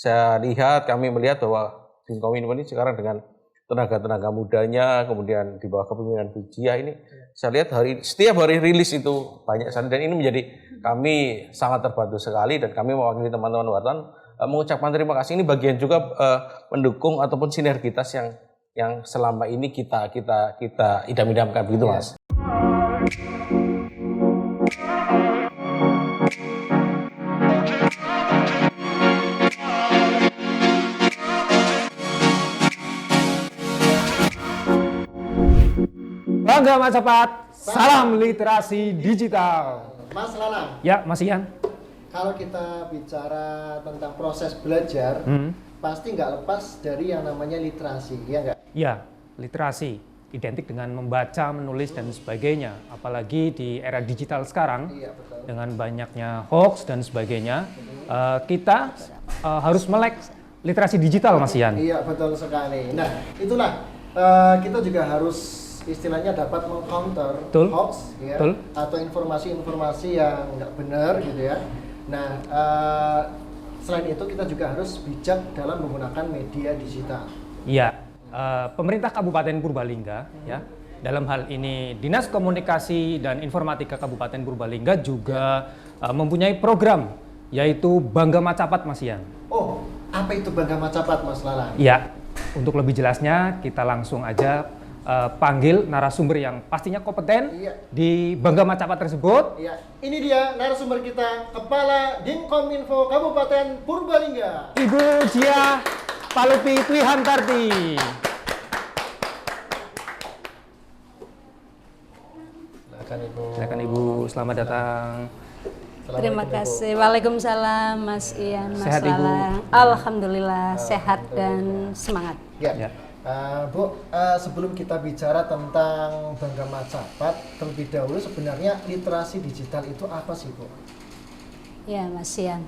saya lihat, kami melihat bahwa Dinkominfo ini sekarang dengan tenaga-tenaga mudanya, kemudian di bawah kepemimpinan Bu Jia ini, saya lihat setiap hari rilis itu banyak sekali, dan ini menjadi kami sangat terbantu sekali, dan kami mewakili teman-teman wartawan mengucapkan terima kasih. Ini bagian juga mendukung ataupun sinergitas yang selama ini kita idam-idamkan begitu, Mas. Bangga Macapat, salam literasi digital. Mas Lanang. Ya, Mas Ian. Kalau kita bicara tentang proses belajar, pasti nggak lepas dari yang namanya literasi, ya nggak? Ya, literasi identik dengan membaca, menulis dan sebagainya. Apalagi di era digital sekarang, betul. dengan banyaknya hoax dan sebagainya, kita harus melek literasi digital, Mas Ian. Iya, betul sekali. Nah, itulah kita juga harus istilahnya dapat meng-counter hoax, ya, atau informasi-informasi yang nggak benar gitu ya. Nah, selain itu kita juga harus bijak dalam menggunakan media digital. Iya, pemerintah Kabupaten Purbalingga, ya, dalam hal ini Dinas Komunikasi dan Informatika Kabupaten Purbalingga juga mempunyai program, yaitu Bangga Macapat, Mas Ian. Oh, apa itu Bangga Macapat, Mas Lala? Iya, untuk lebih jelasnya kita langsung aja panggil narasumber yang pastinya kompeten di Bangga Macapat tersebut. Iya, ini dia narasumber kita, Kepala Dinkominfo Kabupaten Purbalingga, Ibu Jia Palupi Twihantarti. Silakan Ibu, selamat datang. Terima kasih. Waalaikumsalam Mas Ian, Mas Sehat, Ibu? Lala. Alhamdulillah sehat dan semangat. Ya. Bu, sebelum kita bicara tentang Bangga Macapat, terlebih dahulu sebenarnya literasi digital itu apa sih, Bu? Ya, Mas Ian.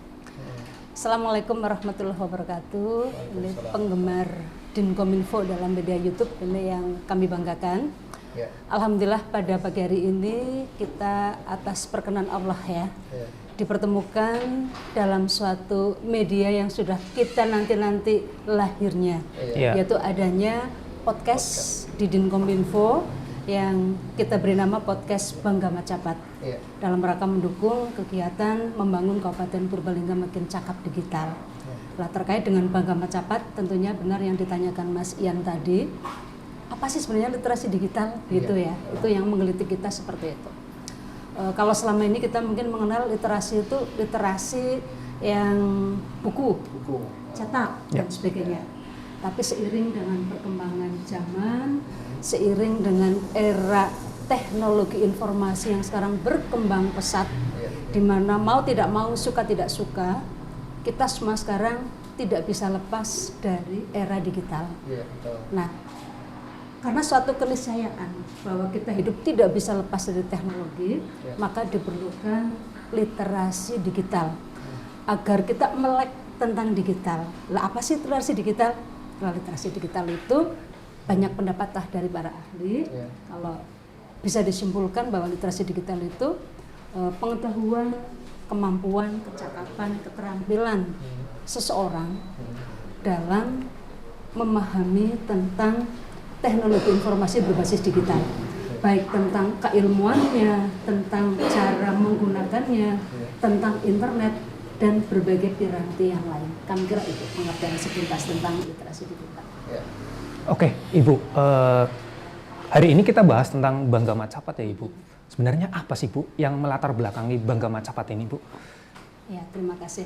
Assalamualaikum warahmatullahi wabarakatuh. Ini penggemar Dinkominfo dalam media YouTube ini yang kami banggakan. Ya. Alhamdulillah pada pagi hari ini kita atas perkenan Allah ya, dipertemukan dalam suatu media yang sudah kita nanti lahirnya, yaitu adanya podcast di Dinkominfo yang kita beri nama podcast Bangga Macapat, dalam rangka mendukung kegiatan membangun Kabupaten Purbalingga makin cakap digital. Nah, terkait dengan Bangga Macapat, tentunya benar yang ditanyakan Mas Ian tadi, apa sih sebenarnya literasi digital gitu ya, itu yang menggelitik kita seperti itu. Kalau selama ini kita mungkin mengenal literasi itu literasi yang buku cetak dan sebagainya. Tapi seiring dengan perkembangan zaman, seiring dengan era teknologi informasi yang sekarang berkembang pesat, di mana mau tidak mau, suka tidak suka, kita semua sekarang tidak bisa lepas dari era digital. Nah, karena suatu keniscayaan bahwa kita hidup tidak bisa lepas dari teknologi, maka diperlukan literasi digital agar kita melek tentang digital. Lah, apa sih literasi digital? Nah, literasi digital itu banyak pendapat dari para ahli. Kalau bisa disimpulkan bahwa literasi digital itu pengetahuan, kemampuan, kecakapan, keterampilan seseorang dalam memahami tentang teknologi informasi berbasis digital, baik tentang keilmuannya, tentang cara menggunakannya, tentang internet dan berbagai piranti yang lain. Kami kira itu pengertian sepintas tentang literasi digital. Oke, Ibu, hari ini kita bahas tentang Bangga Macapat ya, Ibu. Sebenarnya apa sih, Bu, yang melatar belakangi Bangga Macapat ini, Bu? Ya, terima kasih.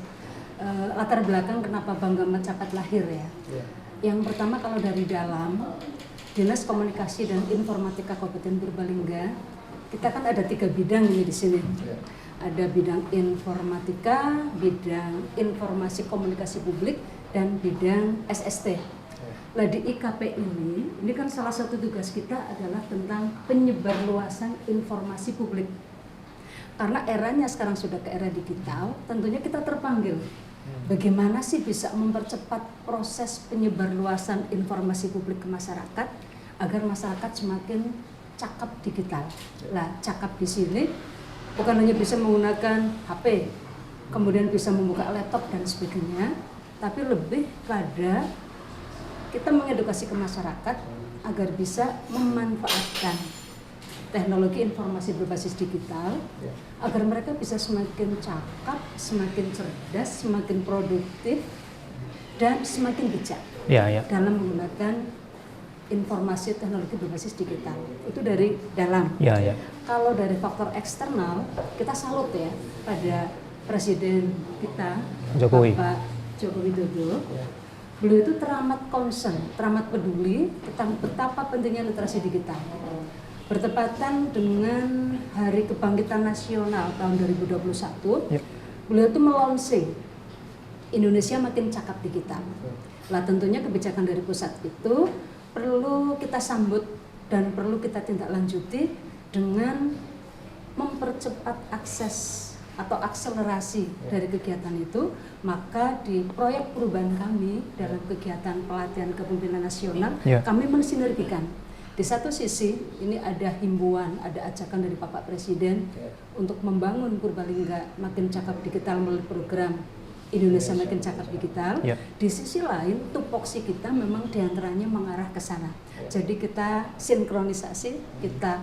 Latar belakang kenapa Bangga Macapat lahir ya. Yang pertama, kalau dari dalam Dinas Komunikasi dan Informatika Kabupaten Purbalingga, kita kan ada 3 bidang ini di sini. Ada bidang informatika, bidang informasi komunikasi publik, dan bidang SST. Nah, di IKP ini kan salah satu tugas kita adalah tentang penyebarluasan informasi publik. Karena eranya sekarang sudah ke era digital, tentunya kita terpanggil. Bagaimana sih bisa mempercepat proses penyebarluasan informasi publik ke masyarakat agar masyarakat semakin cakap digital. Nah, cakap di sini bukan hanya bisa menggunakan HP, kemudian bisa membuka laptop dan sebagainya, tapi lebih pada kita mengedukasi ke masyarakat agar bisa memanfaatkan teknologi informasi berbasis digital agar mereka bisa semakin cakap, semakin cerdas, semakin produktif dan semakin bijak dalam menggunakan informasi teknologi berbasis digital. Itu dari dalam. Kalau dari faktor eksternal, kita salut ya pada Presiden kita, Bapak Joko Widodo. Beliau itu teramat concern, teramat peduli tentang betapa pentingnya literasi digital. Bertepatan dengan Hari Kebangkitan Nasional tahun 2021, beliau itu melonsing Indonesia makin cakap digital. Lah tentunya kebijakan dari pusat itu perlu kita sambut dan perlu kita tindak lanjuti dengan mempercepat akses atau akselerasi dari kegiatan itu. Maka di proyek perubahan kami dalam kegiatan pelatihan kepemimpinan nasional, kami mensinergikan. Di satu sisi ini ada himbauan, ada ajakan dari Bapak Presiden untuk membangun Purbalingga makin cakap digital melalui program Indonesia Makin Cakap Digital. Di sisi lain, tupoksi kita memang diantaranya mengarah ke sana. Jadi kita sinkronisasi, kita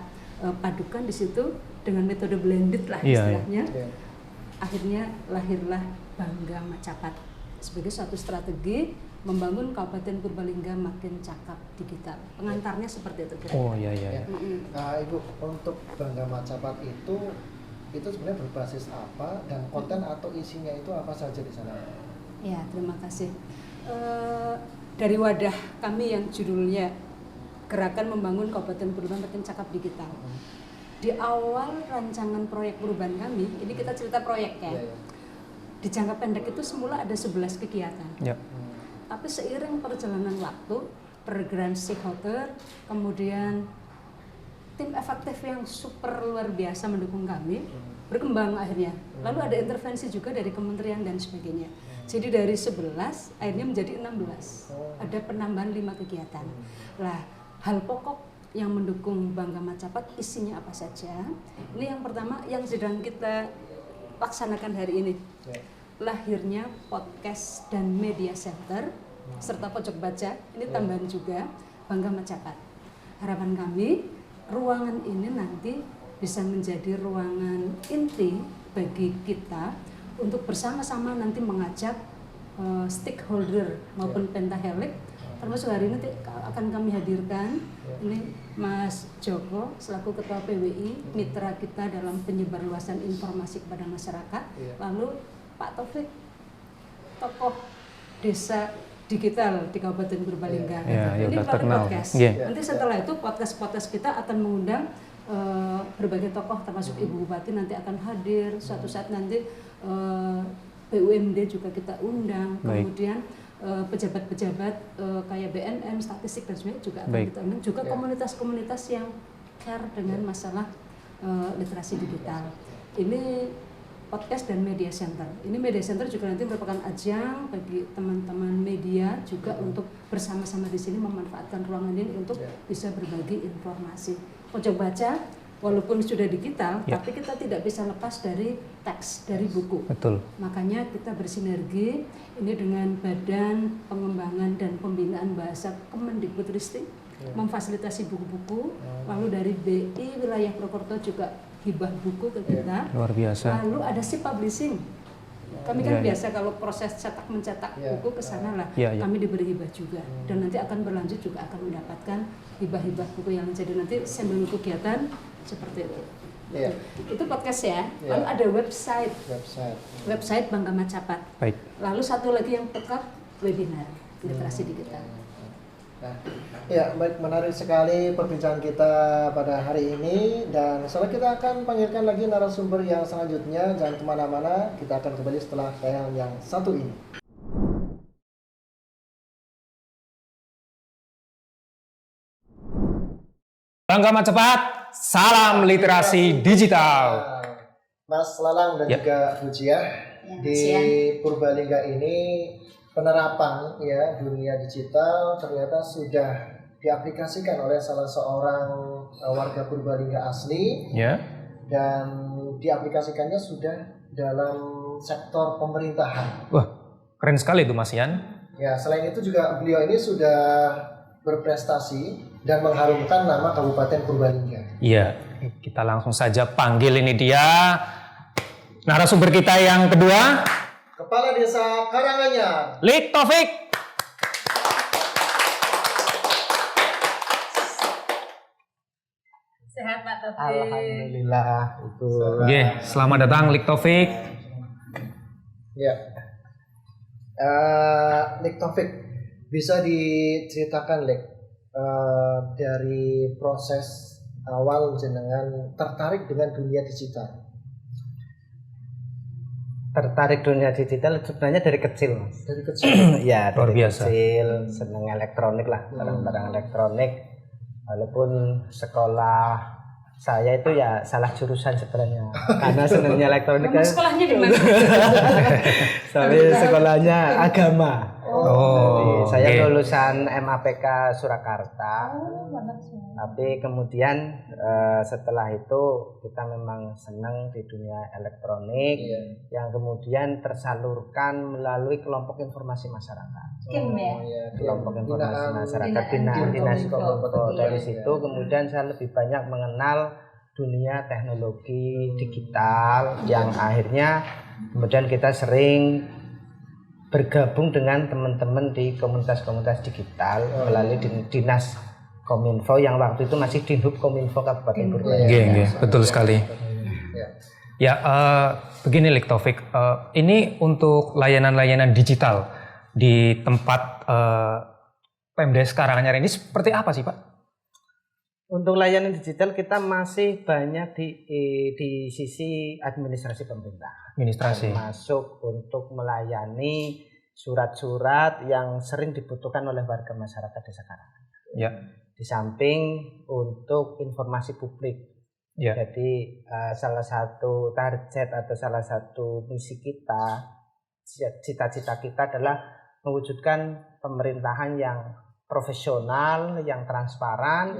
padukan di situ dengan metode blended lah istilahnya. Akhirnya lahirlah Bangga Macapat sebagai suatu strategi membangun Kabupaten Purbalingga makin cakap digital. Pengantarnya seperti itu kira-kira. Ibu, untuk Bangga Macapat itu sebenarnya berbasis apa dan konten atau isinya itu apa saja di sana? Ya, terima kasih. Dari wadah kami yang judulnya Gerakan Membangun Kabupaten Purbalingga Makin Cakap Digital. Di awal rancangan proyek perubahan kami, ini kita cerita proyek ya. Di jangka pendek itu semula ada 11 kegiatan. Tapi seiring perjalanan waktu, pergerakan stakeholder, kemudian tim efektif yang super luar biasa mendukung kami, berkembang akhirnya. Lalu ada intervensi juga dari kementerian dan sebagainya. Jadi dari 11 akhirnya menjadi 16. Ada penambahan 5 kegiatan. Lah, hal pokok yang mendukung Bangga Macapat isinya apa saja? Ini yang pertama yang sedang kita laksanakan hari ini. Lahirnya podcast dan media center serta pojok baca. Ini tambahan juga Bangga Macapat. Harapan kami ruangan ini nanti bisa menjadi ruangan inti bagi kita untuk bersama-sama nanti mengajak stakeholder maupun pentahelix. Termasuk hari ini akan kami hadirkan ini Mas Joko selaku Ketua PWI, mitra kita dalam penyebarluasan informasi kepada masyarakat. Lalu Pak Taufik, tokoh desa digital di Kabupaten Purbalingga. Ini melalui podcast. Nanti setelah itu podcast kita akan mengundang berbagai tokoh termasuk Ibu Bupati nanti akan hadir. Suatu saat nanti BUMD juga kita undang. Kemudian pejabat-pejabat kayak BNN, statistik dan sebagainya juga akan kita undang. Juga komunitas-komunitas yang care dengan masalah literasi digital. Ini podcast dan media center. Ini media center juga nanti merupakan ajang bagi teman-teman media juga untuk bersama-sama di sini memanfaatkan ruangan ini untuk bisa berbagi informasi. Pojok baca walaupun sudah digital, tapi kita tidak bisa lepas dari teks, dari buku. Betul. Makanya kita bersinergi ini dengan Badan Pengembangan dan Pembinaan Bahasa Kemendikbudristek, memfasilitasi buku-buku. Lalu dari BI wilayah Purwokerto juga hibah buku ke kita. Luar biasa. Lalu ada si publishing. Kami kan biasa kalau proses cetak mencetak buku ke sana lah. Kami diberi hibah juga. Dan nanti akan berlanjut juga akan mendapatkan hibah-hibah buku yang jadi nanti sambil kegiatan seperti itu. Itu podcast ya. Lalu ada website Bangga Macapat. Lalu satu lagi yang pekat webinar literasi digital. Baik, menarik sekali perbincangan kita pada hari ini, dan setelah kita akan panggilkan lagi narasumber yang selanjutnya. Jangan kemana-mana, kita akan kembali setelah tayangan yang satu ini. Bangga Macapat, salam literasi digital. Mas Lalang dan juga Bu Jiah, di Purbalingga ini penerapan dunia digital ternyata sudah diaplikasikan oleh salah seorang warga Purbalingga asli, dan diaplikasikannya sudah dalam sektor pemerintahan. Wah, Keren sekali itu Mas Yan. Ya, selain itu juga beliau ini sudah berprestasi dan mengharumkan nama Kabupaten Purbalingga. Iya, kita langsung saja panggil ini dia narasumber kita yang kedua, Kepala Desa Karanganyar, Lik Taufik. Sehat Pak Taufik. Alhamdulillah itu. Oke, selamat datang Lik Taufik. Ya, Lik Taufik, bisa diceritakan Lik dari proses awal jenengan tertarik dengan dunia digital? Tertarik dunia digital sebenarnya dari kecil, Mas. Dari kecil. Ya, Luar dari biasa. kecil seneng elektronik lah, barang-barang elektronik. Walaupun sekolah saya itu ya salah jurusan sebenarnya, karena senangnya elektronik kan. Sekolahnya di mana? Tapi sekolahnya agama. Oh, Jadi, saya oke. lulusan MAPK Surakarta. Tapi kemudian setelah itu kita memang senang di dunia elektronik, yang kemudian tersalurkan melalui kelompok informasi masyarakat. Kim ya? Kelompok informasi masyarakat binaan dinas Kominfo. Kominfo. Dari situ kemudian saya lebih banyak mengenal dunia teknologi digital, yang akhirnya kemudian kita sering bergabung dengan teman-teman di komunitas-komunitas digital melalui dinas Kominfo yang waktu itu masih Dinhub Kominfo Kabupaten Purbalingga. Iya, betul sekali. Ya, begini Lik Taufik, ini untuk layanan-layanan digital di tempat Pemdes Karanganyar ini seperti apa sih Pak? Untuk layanan digital kita masih banyak di sisi administrasi pemerintah. Administrasi. Termasuk untuk melayani surat-surat yang sering dibutuhkan oleh warga masyarakat Desa Karanganyar. Ya. Di samping untuk informasi publik. Ya. Jadi salah satu target atau salah satu misi kita, cita-cita kita adalah mewujudkan pemerintahan yang profesional, yang transparan.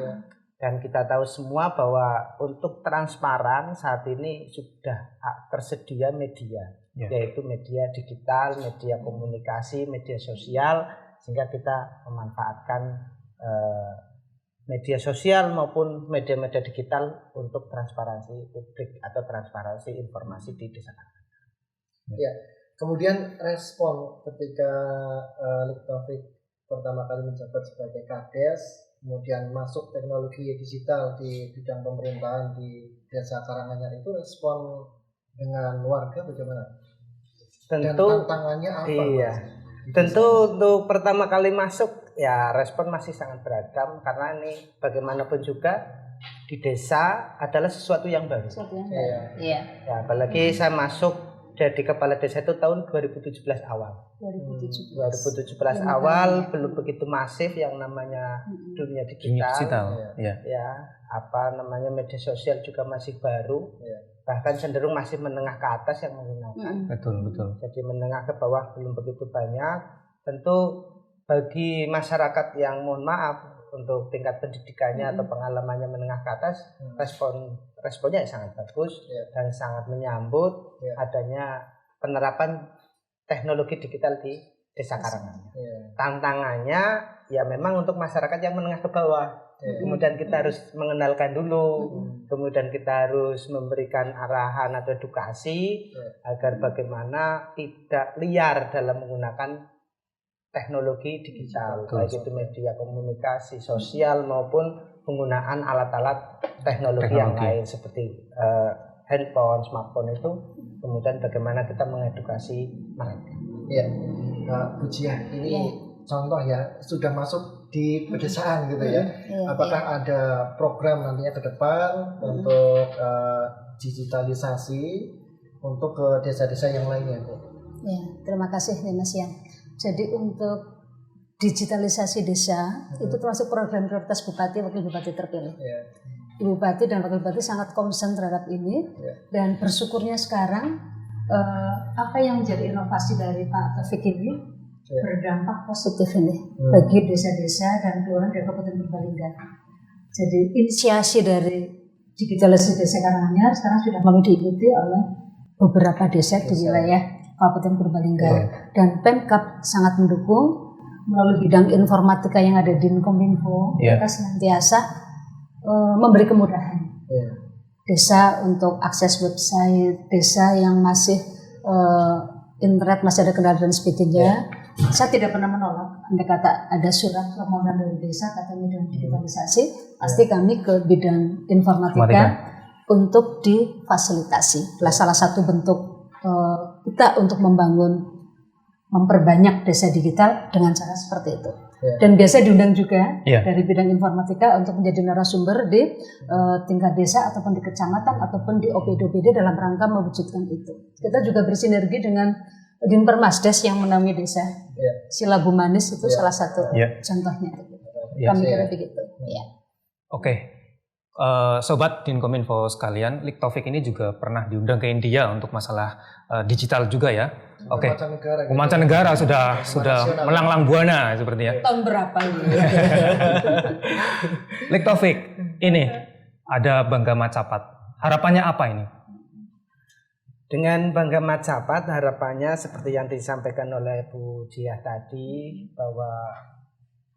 Dan kita tahu semua bahwa untuk transparan saat ini sudah tersedia media, yaitu media digital, media komunikasi, media sosial, sehingga kita memanfaatkan media sosial maupun media-media digital untuk transparansi publik atau transparansi informasi di desa. Ya. Kemudian respon ketika Lik Taufik pertama kali menjabat sebagai Kades, kemudian masuk teknologi digital di bidang pemerintahan di Desa Karanganyar, itu respon dengan warga bagaimana? Dan Tentu tantangannya apa? iya. Tentu untuk pertama kali masuk ya respon masih sangat beragam, karena ini bagaimanapun juga di desa adalah sesuatu yang baru. Iya. Ya, apalagi saya masuk jadi kepala desa itu tahun 2017 awal. 2017 awal belum begitu masif yang namanya dunia digital. Ya. Ya, apa namanya media sosial juga masih baru. Bahkan cenderung masih menengah ke atas yang menggunakan. Betul. Jadi menengah ke bawah belum begitu banyak. Tentu bagi masyarakat yang mohon maaf untuk tingkat pendidikannya atau pengalamannya menengah ke atas, responnya sangat bagus dan sangat menyambut adanya penerapan teknologi digital di Desa Karanganyar. Tantangannya ya memang untuk masyarakat yang menengah ke bawah. Kemudian kita harus mengenalkan dulu, kemudian kita harus memberikan arahan atau edukasi agar bagaimana tidak liar dalam menggunakan teknologi digital, baik itu media komunikasi sosial maupun penggunaan alat-alat teknologi yang lain seperti handphone, smartphone itu. Kemudian bagaimana kita mengedukasi mereka. Ya, Bu Jiah, ini contoh ya, sudah masuk di pedesaan gitu ya. Apakah ada program nantinya ke depan untuk digitalisasi untuk ke desa-desa yang lainnya, Bu? Ya, terima kasih Mas Yan. Jadi untuk digitalisasi desa itu termasuk program prioritas Bupati Wakil Bupati terpilih. Ibu Bupati dan Wakil Bupati sangat concern terhadap ini dan bersyukurnya sekarang apa yang menjadi inovasi dari Pak Taufik ini berdampak positif ini bagi desa-desa dan kelurahan di Kabupaten Purbalingga. Jadi inisiasi dari digitalisasi desa Karanganyar sekarang sudah mulai diikuti oleh beberapa desa di wilayah Kabupaten Purbalingga dan Pemkab sangat mendukung melalui bidang informatika yang ada di Kominfo. Kita senantiasa memberi kemudahan desa untuk akses website, desa yang masih internet masih ada kendala dan sebagainya. Saya tidak pernah menolak. Andai kata ada surat permohonan dari desa katanya dengan digitalisasi, pasti kami ke bidang informatika untuk difasilitasi. Adalah salah satu bentuk kita untuk memperbanyak desa digital dengan cara seperti itu. Dan biasa diundang juga dari bidang informatika untuk menjadi narasumber di tingkat desa ataupun di kecamatan ataupun di OPD-OPD dalam rangka mewujudkan itu. Kita juga bersinergi dengan Dinpermasdes yang menaungi desa. Silabu Manis itu salah satu contohnya. Kami kira begitu. Oke. Sobat Dinkominfo sekalian, Lik Taufik ini juga pernah diundang ke India untuk masalah digital juga ya. Oke. Mancanegara sudah melanglang buana sepertinya. Tahun berapa ini? Lik Taufik, ini ada Bangga Macapat. Harapannya apa ini? Dengan Bangga Macapat harapannya seperti yang disampaikan oleh Bu Jiah tadi, bahwa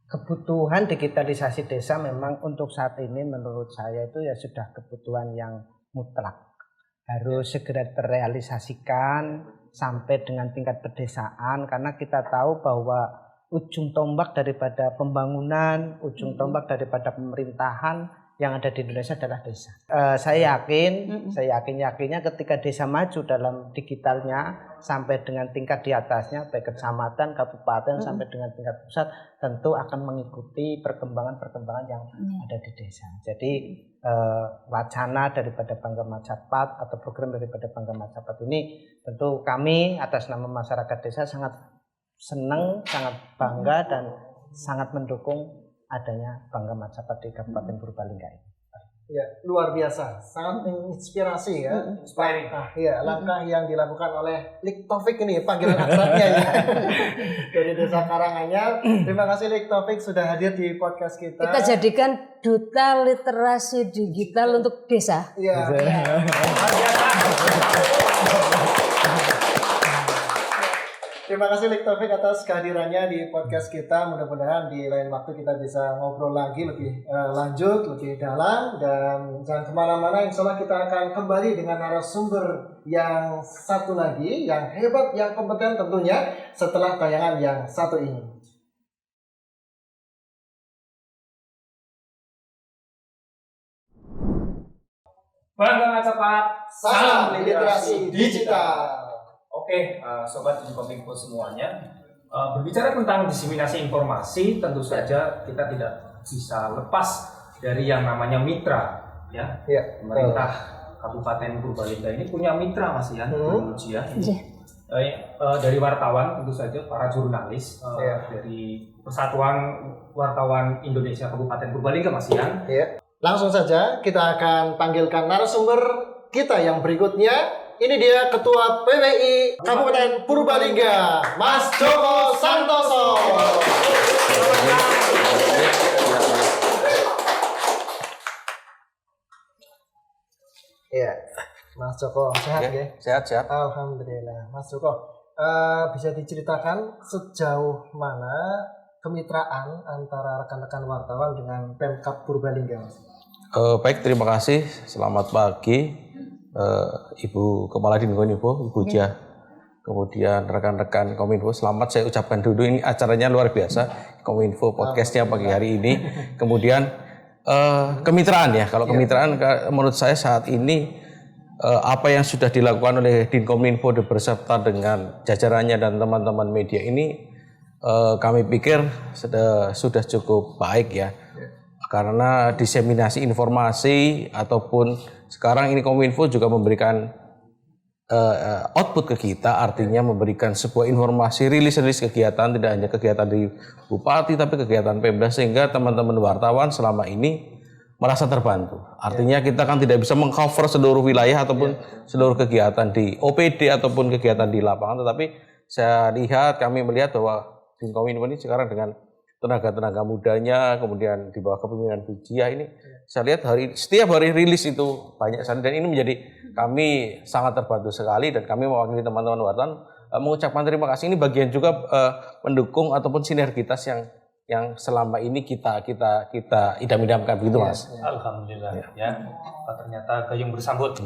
kebutuhan digitalisasi desa memang untuk saat ini menurut saya itu ya sudah kebutuhan yang mutlak. Harus segera terrealisasikan sampai dengan tingkat pedesaan, karena kita tahu bahwa ujung tombak daripada pembangunan, ujung tombak daripada pemerintahan yang ada di Indonesia adalah desa. Saya yakinnya ketika desa maju dalam digitalnya sampai dengan tingkat di atasnya, baik kecamatan, kabupaten sampai dengan tingkat pusat, tentu akan mengikuti perkembangan-perkembangan yang ada di desa. Jadi wacana daripada Bangga Macapat atau program daripada Bangga Macapat ini tentu kami atas nama masyarakat desa sangat senang, sangat bangga dan sangat mendukung adanya Bangga Macapat di Kabupaten Purbalingga ini. Ya, luar biasa, sangat menginspirasi ya. Inspiring. Langkah yang dilakukan oleh Lik Taufik ini, panggilan akrabnya ya. Dari Desa Karanganyar. Terima kasih Lik Taufik sudah hadir di podcast kita. Kita jadikan duta literasi digital untuk desa. Iya. Terima kasih Lik Taufik atas kehadirannya di podcast kita. Mudah-mudahan di lain waktu kita bisa ngobrol lagi lebih lanjut, lebih dalam, dan jangan kemana-mana. Insya Allah kita akan kembali dengan narasumber yang satu lagi, yang hebat, yang kompeten tentunya setelah tayangan yang satu ini. Bangga Macapat, salam literasi digital. Oke, Sobat Dinkominfo semuanya, berbicara tentang diseminasi informasi, tentu saja kita tidak bisa lepas dari yang namanya mitra, ya. Pemerintah Kabupaten Purbalingga ini punya mitra, Mas Ian, dari wartawan, tentu saja para jurnalis dari Persatuan Wartawan Indonesia Kabupaten Purbalingga, Mas Ian. Langsung saja kita akan panggilkan narasumber kita yang berikutnya. Ini dia Ketua PWI Kabupaten Purbalingga, Mas Joko Santoso. Ya, Mas Joko sehat ya? Sehat. Alhamdulillah. Mas Joko, bisa diceritakan sejauh mana kemitraan antara rekan-rekan wartawan dengan Pemkab Purbalingga, Mas? Baik, terima kasih. Selamat pagi. Ibu Kepala Dinkominfo, Ibu Jiah, kemudian rekan-rekan Kominfo, selamat saya ucapkan dulu. Ini acaranya luar biasa, Kominfo podcastnya pagi hari ini. Kemudian kemitraan ya, kalau kemitraan menurut saya saat ini apa yang sudah dilakukan oleh Dinkominfo beserta dengan jajarannya dan teman-teman media ini kami pikir sudah cukup baik ya. Karena diseminasi informasi ataupun sekarang ini Kominfo juga memberikan output ke kita, artinya memberikan sebuah informasi rilis kegiatan, tidak hanya kegiatan di Bupati tapi kegiatan Pemda, sehingga teman-teman wartawan selama ini merasa terbantu. Artinya kita kan tidak bisa mengcover seluruh wilayah ataupun seluruh kegiatan di OPD ataupun kegiatan di lapangan, tetapi kami melihat bahwa Dinkominfo ini sekarang dengan tenaga-tenaga mudanya, kemudian di bawah kepemimpinan Bu Jiah ini, saya lihat setiap hari rilis itu banyak sekali, dan ini menjadi kami sangat terbantu sekali, dan kami mewakili teman-teman wartawan mengucapkan terima kasih. Ini bagian juga mendukung ataupun sinergitas yang selama ini kita idam-idamkan begitu Mas. Alhamdulillah ya. Ternyata gayung bersambut.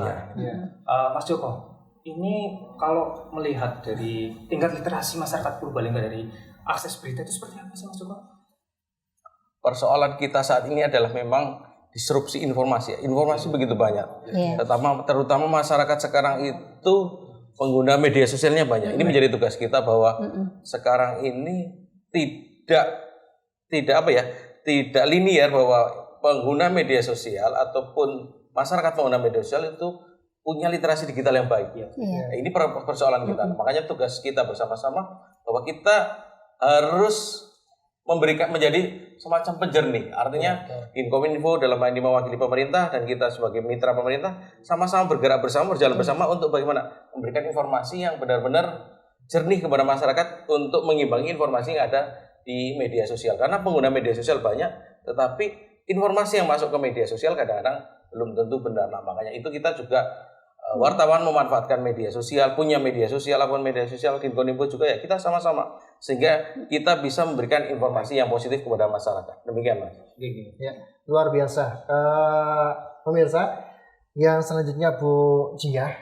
Mas Joko, ini kalau melihat dari tingkat literasi masyarakat Purbalingga dari akses berita itu seperti apa sih Mas Joko? Persoalan kita saat ini adalah memang disrupsi informasi. Informasi begitu banyak. Terutama masyarakat sekarang itu pengguna media sosialnya banyak. Ini menjadi tugas kita bahwa sekarang ini tidak linear bahwa pengguna media sosial ataupun masyarakat pengguna media sosial itu punya literasi digital yang baik. Ini persoalan kita. Makanya tugas kita bersama-sama bahwa kita harus menjadi semacam penjernih. Artinya Inkominfo dalam hal ini mewakili pemerintah dan kita sebagai mitra pemerintah sama-sama bergerak bersama, berjalan bersama untuk bagaimana memberikan informasi yang benar-benar jernih kepada masyarakat untuk mengimbangi informasi yang ada di media sosial. Karena pengguna media sosial banyak, tetapi informasi yang masuk ke media sosial kadang-kadang belum tentu benar. Nah, makanya itu kita juga wartawan memanfaatkan media sosial, punya media sosial, akun media sosial, Inkominfo juga ya kita sama-sama sehingga kita bisa memberikan informasi yang positif kepada masyarakat. Demikian Mas. Ya, luar biasa. Pemirsa, yang selanjutnya Bu Jiah,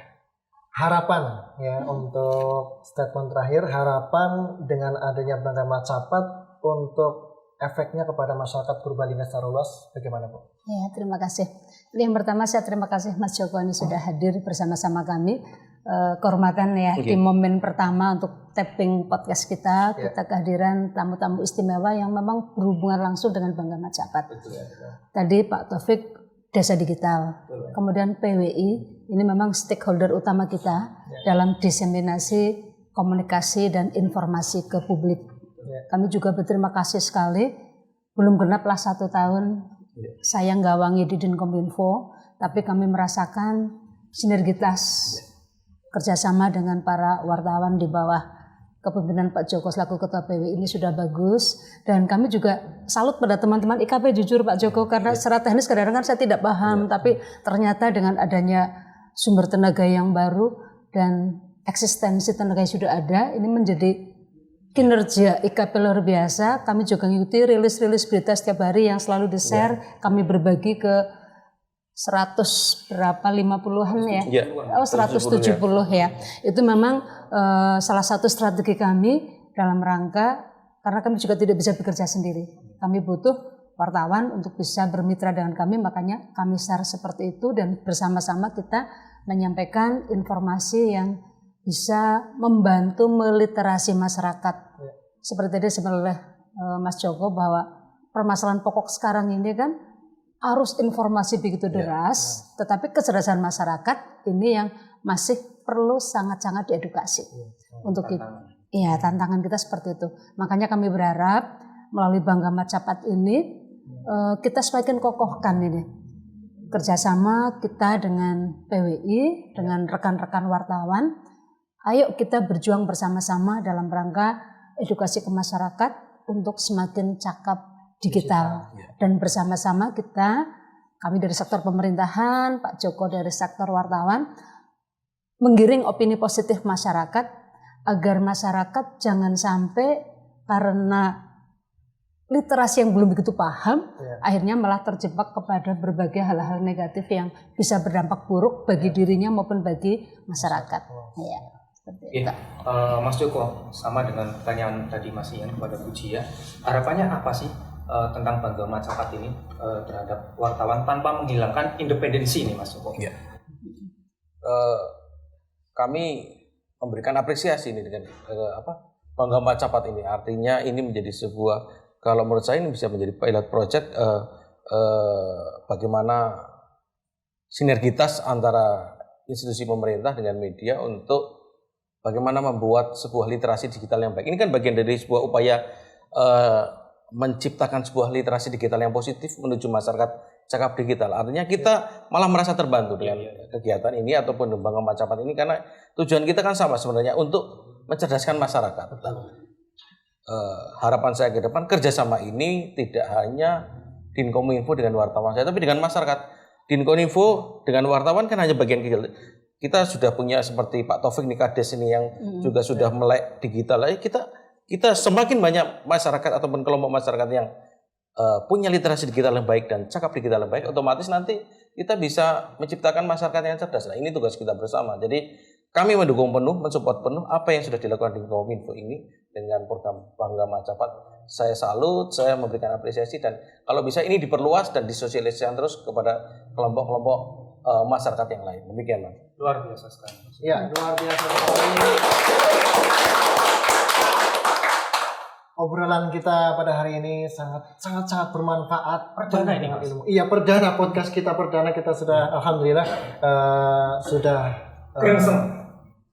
harapan ya untuk statement terakhir, harapan dengan adanya Bangga Macapat untuk efeknya kepada masyarakat Purbalingga secara luas bagaimana Bu? Ya, terima kasih. Yang pertama saya terima kasih Mas Joko ini sudah hadir bersama-sama kami. Kehormatan ya di momen pertama untuk tapping podcast kita kehadiran tamu-tamu istimewa yang memang berhubungan langsung dengan Bangga Macapat. Tadi Pak Taufik Desa Digital, kemudian PWI ini memang stakeholder utama kita dalam diseminasi komunikasi dan informasi ke publik. Kami juga berterima kasih sekali, belum genaplah 1 tahun saya nggawangi di Dinkominfo, tapi kami merasakan sinergitas kerjasama dengan para wartawan di bawah kepemimpinan Pak Joko selaku Ketua PWI ini sudah bagus, dan kami juga salut pada teman-teman IKP jujur Pak Joko karena secara teknis kadang-kadang saya tidak paham, tapi ternyata dengan adanya sumber tenaga yang baru dan eksistensi tenaga yang sudah ada ini menjadi kinerja IKP luar biasa. Kami juga mengikuti rilis-rilis berita setiap hari yang selalu di-share, kami berbagi ke 150-an ya. 170 ya. Itu memang salah satu strategi kami dalam rangka karena kami juga tidak bisa bekerja sendiri. Kami butuh wartawan untuk bisa bermitra dengan kami, makanya kami share seperti itu dan bersama-sama kita menyampaikan informasi yang bisa membantu meliterasi masyarakat. Seperti tadi sebenarnya Mas Joko bahwa permasalahan pokok sekarang ini kan arus informasi begitu deras, tetapi kecerdasan masyarakat ini yang masih perlu sangat-sangat diedukasi. Untuk itu, ya tantangan kita seperti itu. Makanya kami berharap melalui Bangga Macapat ini kita semakin kokohkan ini kerjasama kita dengan PWI, dengan rekan-rekan wartawan. Ayo kita berjuang bersama-sama dalam rangka edukasi ke masyarakat untuk semakin cakap digital. Dan bersama-sama kami dari sektor pemerintahan, Pak Joko dari sektor wartawan, menggiring opini positif masyarakat agar masyarakat jangan sampai karena literasi yang belum begitu paham, akhirnya malah terjebak kepada berbagai hal-hal negatif yang bisa berdampak buruk bagi dirinya maupun bagi masyarakat. Ya. Mas Joko, sama dengan pertanyaan tadi Mas Ian kepada Bu Jiah, harapannya apa sih tentang Bangga Macapat ini terhadap wartawan tanpa menghilangkan independensi ini Mas Joko? Kami memberikan apresiasi ini dengan Bangga Macapat ini. Artinya ini menjadi sebuah, kalau menurut saya ini bisa menjadi pilot project bagaimana sinergitas antara institusi pemerintah dengan media untuk bagaimana membuat sebuah literasi digital yang baik. Ini kan bagian dari sebuah upaya menciptakan sebuah literasi digital yang positif menuju masyarakat cakap digital. Artinya kita malah merasa terbantu dengan kegiatan ini ataupun Bangga Macapat ini karena tujuan kita kan sama sebenarnya untuk mencerdaskan masyarakat. Harapan saya ke depan kerjasama ini tidak hanya Dinkominfo dengan wartawan saya, tapi dengan masyarakat. Dinkominfo dengan wartawan kan hanya bagian kecil. kita sudah punya seperti Pak Taufik Nikades ini yang juga sudah melek digital. Kita semakin banyak masyarakat ataupun kelompok masyarakat yang punya literasi digital yang baik dan cakap digital yang baik, otomatis nanti kita bisa menciptakan masyarakat yang cerdas. Nah, ini tugas kita bersama. Jadi kami mendukung penuh, mensupport penuh apa yang sudah dilakukan di Kominfo ini dengan program Bangga Macapat. Saya salut, saya memberikan apresiasi, dan kalau bisa ini diperluas dan disosialisasikan terus kepada kelompok-kelompok masyarakat yang lain. Demikian, Mas. Luar biasa sekali. Ya, luar biasa sekali. Obrolan kita pada hari ini sangat bermanfaat. Perdana ini, Mas. Ilmu. Iya, perdana podcast kita sudah alhamdulillah sudah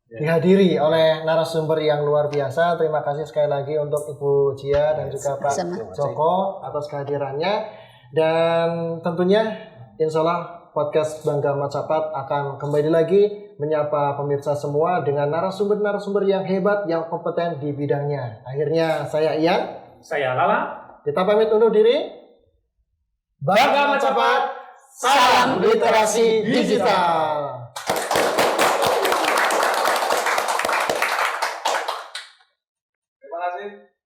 dihadiri oleh narasumber yang luar biasa. Terima kasih sekali lagi untuk Ibu Jia dan juga Pak Joko atas kehadirannya. Dan tentunya insya Allah podcast Bangga Macapat akan kembali lagi menyapa pemirsa semua dengan narasumber-narasumber yang hebat, yang kompeten di bidangnya. Akhirnya saya Ian, Saya Lala. kita pamit undur diri. Bangga Macapat, salam literasi digital. Terima kasih.